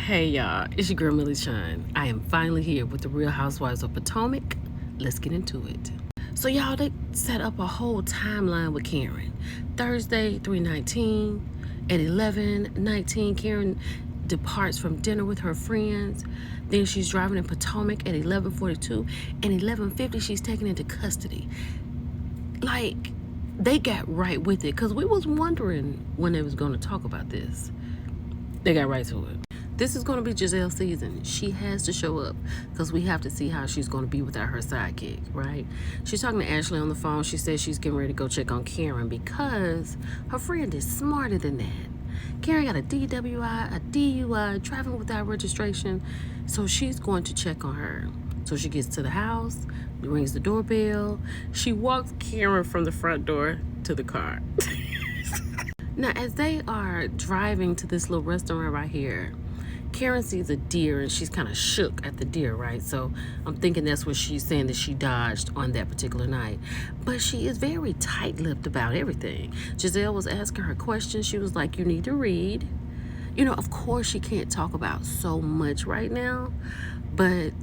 Hey y'all, it's your girl Millie Shine. I am finally here with the Real Housewives of Potomac. Let's get into it. So y'all, they set up a whole timeline with Karen. Thursday, 3:19. At 11:19, Karen departs from dinner with her friends. Then she's driving in Potomac at 11:42. And 11:50, she's taken into custody. Like, they got right with it. Because we was wondering when they was going to talk about this. They got right to it. This is going to be Gizelle's season. She has to show up because we have to see how she's going to be without her sidekick, right? She's talking to Ashley on the phone. She says she's getting ready to go check on Karen because her friend is smarter than that. Karen got a DWI, a DUI, traveling without registration. So she's going to check on her. So she gets to the house, rings the doorbell. She walks Karen from the front door to the car. Now, as they are driving to this little restaurant right here, Karen sees a deer and she's kind of shook at the deer, right? So I'm thinking that's what she's saying that she dodged on that particular night. But she is very tight-lipped about everything. Gizelle was asking her questions. She was like, you need to read. You know, of course she can't talk about so much right now, but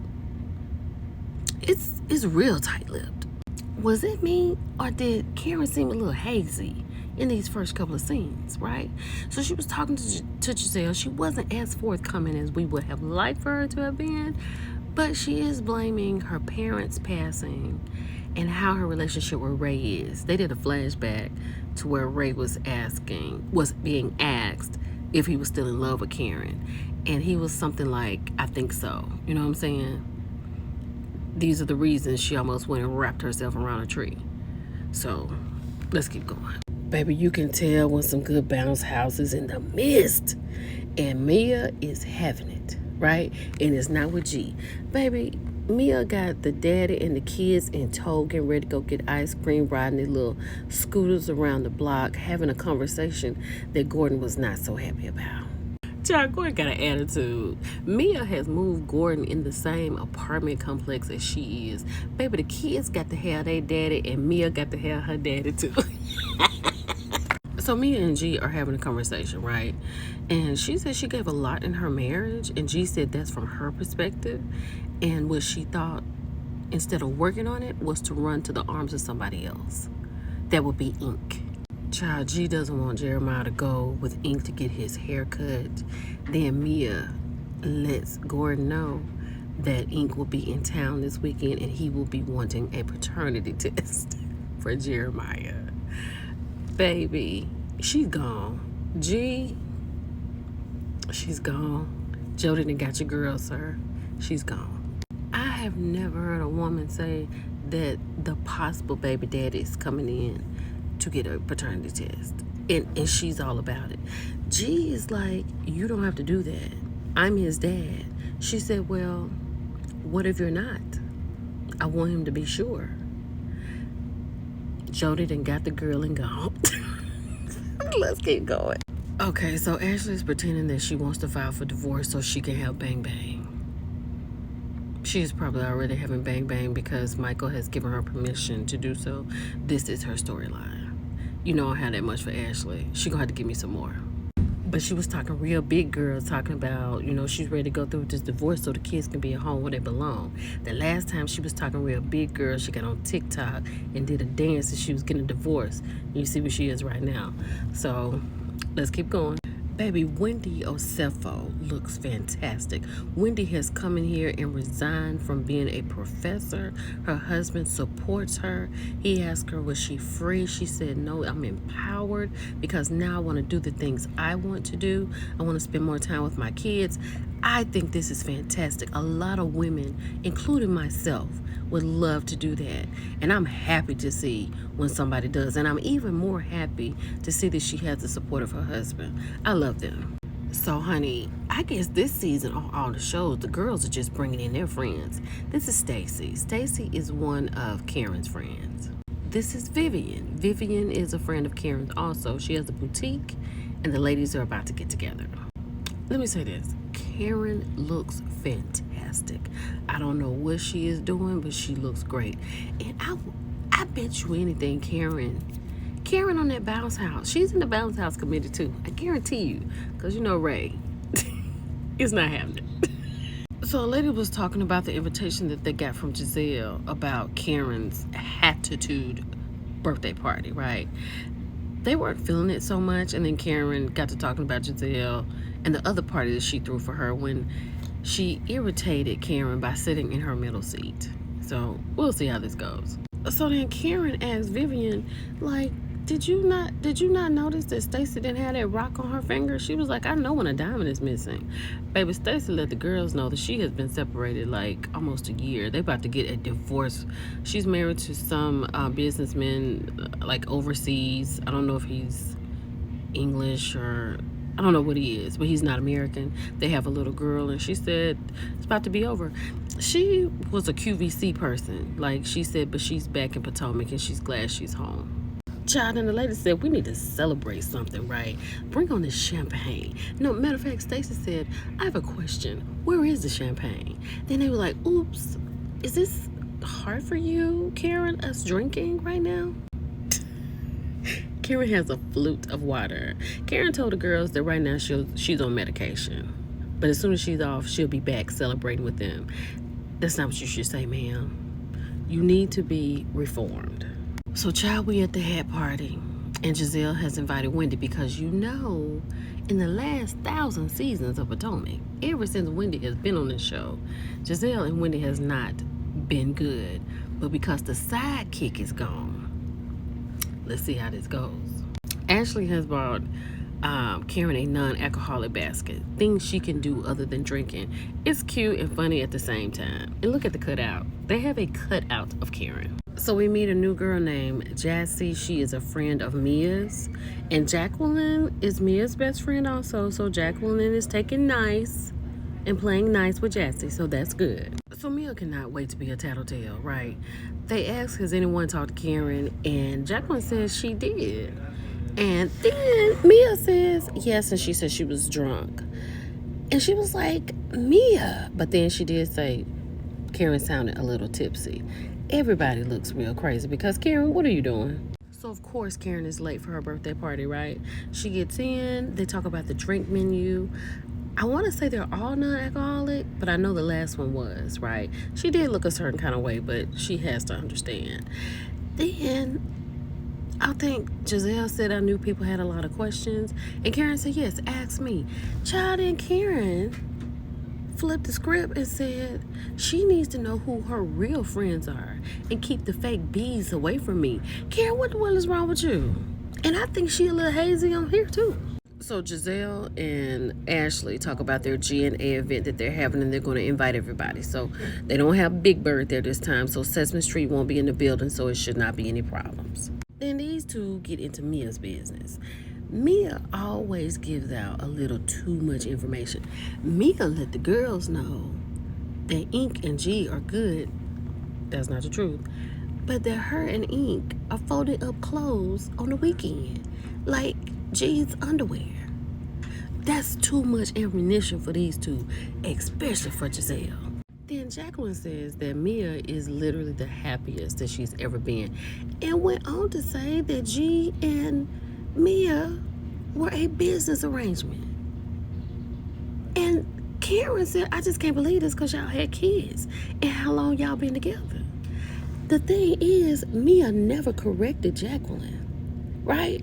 it's real tight-lipped. Was it me or did Karen seem a little hazy in these first couple of scenes, right? So she was talking to Gizelle. She wasn't as forthcoming as we would have liked for her to have been, but she is blaming her parents' passing and how her relationship with Ray is. They did a flashback to where Ray was being asked if he was still in love with Karen. And he was something like, I think so. You know what I'm saying? These are the reasons she almost went and wrapped herself around a tree. So let's keep going. Baby, you can tell when some good bounce houses in the midst. And Mia is having it, right? And it's not with G. Baby, Mia got the daddy and the kids in tow, getting ready to go get ice cream, riding their little scooters around the block, having a conversation that Gordon was not so happy about. Child, Gordon got an attitude. Mia has moved Gordon in the same apartment complex as she is. Baby, the kids got to have their daddy and Mia got to have her daddy too. So Mia and G are having a conversation, right? And she said she gave a lot in her marriage, and G said that's from her perspective. And what she thought, instead of working on it, was to run to the arms of somebody else. That would be Ink. Child, G doesn't want Jeremiah to go with Ink to get his hair cut. Then Mia lets Gordon know that Ink will be in town this weekend and he will be wanting a paternity test for Jeremiah. Baby, she's gone. G, she's gone. Jody done got your girl, sir. She's gone. I have never heard a woman say that the possible baby daddy is coming in to get a paternity test. And she's all about it. G is like, you don't have to do that. I'm his dad. She said, well, what if you're not? I want him to be sure. Jody done got the girl and gone. Let's keep going. Okay, so Ashley's pretending that she wants to file for divorce so she can have Bang Bang. She's probably already having Bang Bang because Michael has given her permission to do so. This is her storyline. You know I don't have that much for Ashley. She gonna have to give me some more. But she was talking real big girl, talking about, you know, she's ready to go through with this divorce so the kids can be at home where they belong. The last time she was talking real big girl, she got on TikTok and did a dance and she was getting a divorce. You see where she is right now. So let's keep going. Baby, Wendy Osefo looks fantastic. Wendy has come in here and resigned from being a professor. Her husband supports her. He asked her, was she free? She said, no, I'm empowered because now I want to do the things I want to do. I want to spend more time with my kids. I think this is fantastic. A lot of women, including myself, would love to do that. And I'm happy to see when somebody does. And I'm even more happy to see that she has the support of her husband. I love them. So, honey, I guess this season on all the shows, the girls are just bringing in their friends. This is Stacy. Stacy is one of Karen's friends. This is Vivian. Vivian is a friend of Karen's also. She has a boutique, and the ladies are about to get together. Let me say this. Karen looks fantastic. I don't know what she is doing, but she looks great. And I bet you anything, Karen on that bounce house. She's in the bounce house committee too. I guarantee you. Because you know Ray. It's not happening. So a lady was talking about the invitation that they got from Gizelle about Karen's Hatitude birthday party, right? They weren't feeling it so much, and then Karen got to talking about Gizelle and the other party that she threw for her when she irritated Karen by sitting in her middle seat. So we'll see how this goes. So then Karen asked Vivian, like, did you not notice that Stacy didn't have that rock on her finger? She was like, I know when a diamond is missing. Baby, Stacy let the girls know that she has been separated like almost a year. They about to get a divorce. She's married to some businessman like overseas. I don't know if he's English or I don't know what he is, but he's not American. They have a little girl, and she said it's about to be over. She was a QVC person, like she said, but she's back in Potomac and she's glad she's home. Child, and the lady said, we need to celebrate something, right? Bring on the champagne. No, matter of fact, Stacy said, I have a question. Where is the champagne? Then they were like, oops, is this hard for you, Karen, us drinking right now? Karen has a flute of water. Karen told the girls that right now she's on medication. But as soon as she's off, she'll be back celebrating with them. That's not what you should say, ma'am. You need to be reformed. So, child, we at the hat party, and Gizelle has invited Wendy because in the last 1,000 seasons of Potomac, ever since Wendy has been on this show, Gizelle and Wendy has not been good. But because the sidekick is gone, let's see how this goes. Ashley has bought Karen a non-alcoholic basket, things she can do other than drinking. It's cute and funny at the same time. And look at the cutout. They have a cutout of Karen. So we meet a new girl named Jassy. She is a friend of Mia's. And Jacqueline is Mia's best friend also. So Jacqueline is taking nice and playing nice with Jassy. So that's good. So Mia cannot wait to be a tattletale, right? They asked, has anyone talked to Karen? And Jacqueline says she did. And then Mia says yes, and she said she was drunk. And she was like, Mia. But then she did say Karen sounded a little tipsy. Everybody looks real crazy because Karen, what are you doing? So of course Karen is late for her birthday party, right? She gets in, they talk about the drink menu. I want to say they're all non-alcoholic, but I know the last one was, right? She did look a certain kind of way, but she has to understand. Then I think Gizelle said I knew people had a lot of questions. And Karen said, yes, ask me. Child, and Karen flipped the script and said she needs to know who her real friends are and keep the fake bees away from me. Karen, what the hell is wrong with you? And I think she a little hazy on here too. So Gizelle and Ashley talk about their G&A event that they're having, and they're going to invite everybody. So they don't have Big Bird there this time, so Sesame Street won't be in the building, so it should not be any problems. Then these two get into Mia's business. Mia always gives out a little too much information. Mia let the girls know that Ink and G are good. That's not the truth. But that her and Ink are folding up clothes on the weekend. Like G's underwear. That's too much ammunition for these two, especially for Gizelle. Then Jacqueline says that Mia is literally the happiest that she's ever been, and went on to say that G and Mia were a business arrangement. And Karen said, I just can't believe this because y'all had kids and how long y'all been together. The thing is, Mia never corrected Jacqueline, right?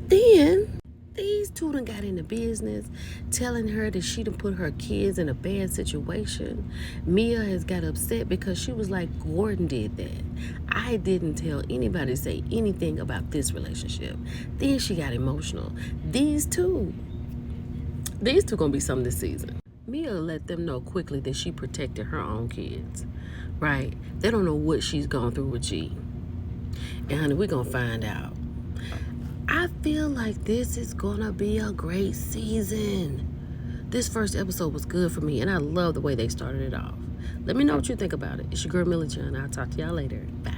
Then these two done got into business, telling her that she done put her kids in a bad situation. Mia has got upset because she was like, Gordon did that. I didn't tell anybody to say anything about this relationship. Then she got emotional. These two gonna be something this season. Mia let them know quickly that she protected her own kids, right? They don't know what she's gone through with G. And honey, we're gonna find out. I feel like this is gonna be a great season. This first episode was good for me, and I love the way they started it off. Let me know what you think about it. It's your girl, Millie John. I'll talk to y'all later. Bye.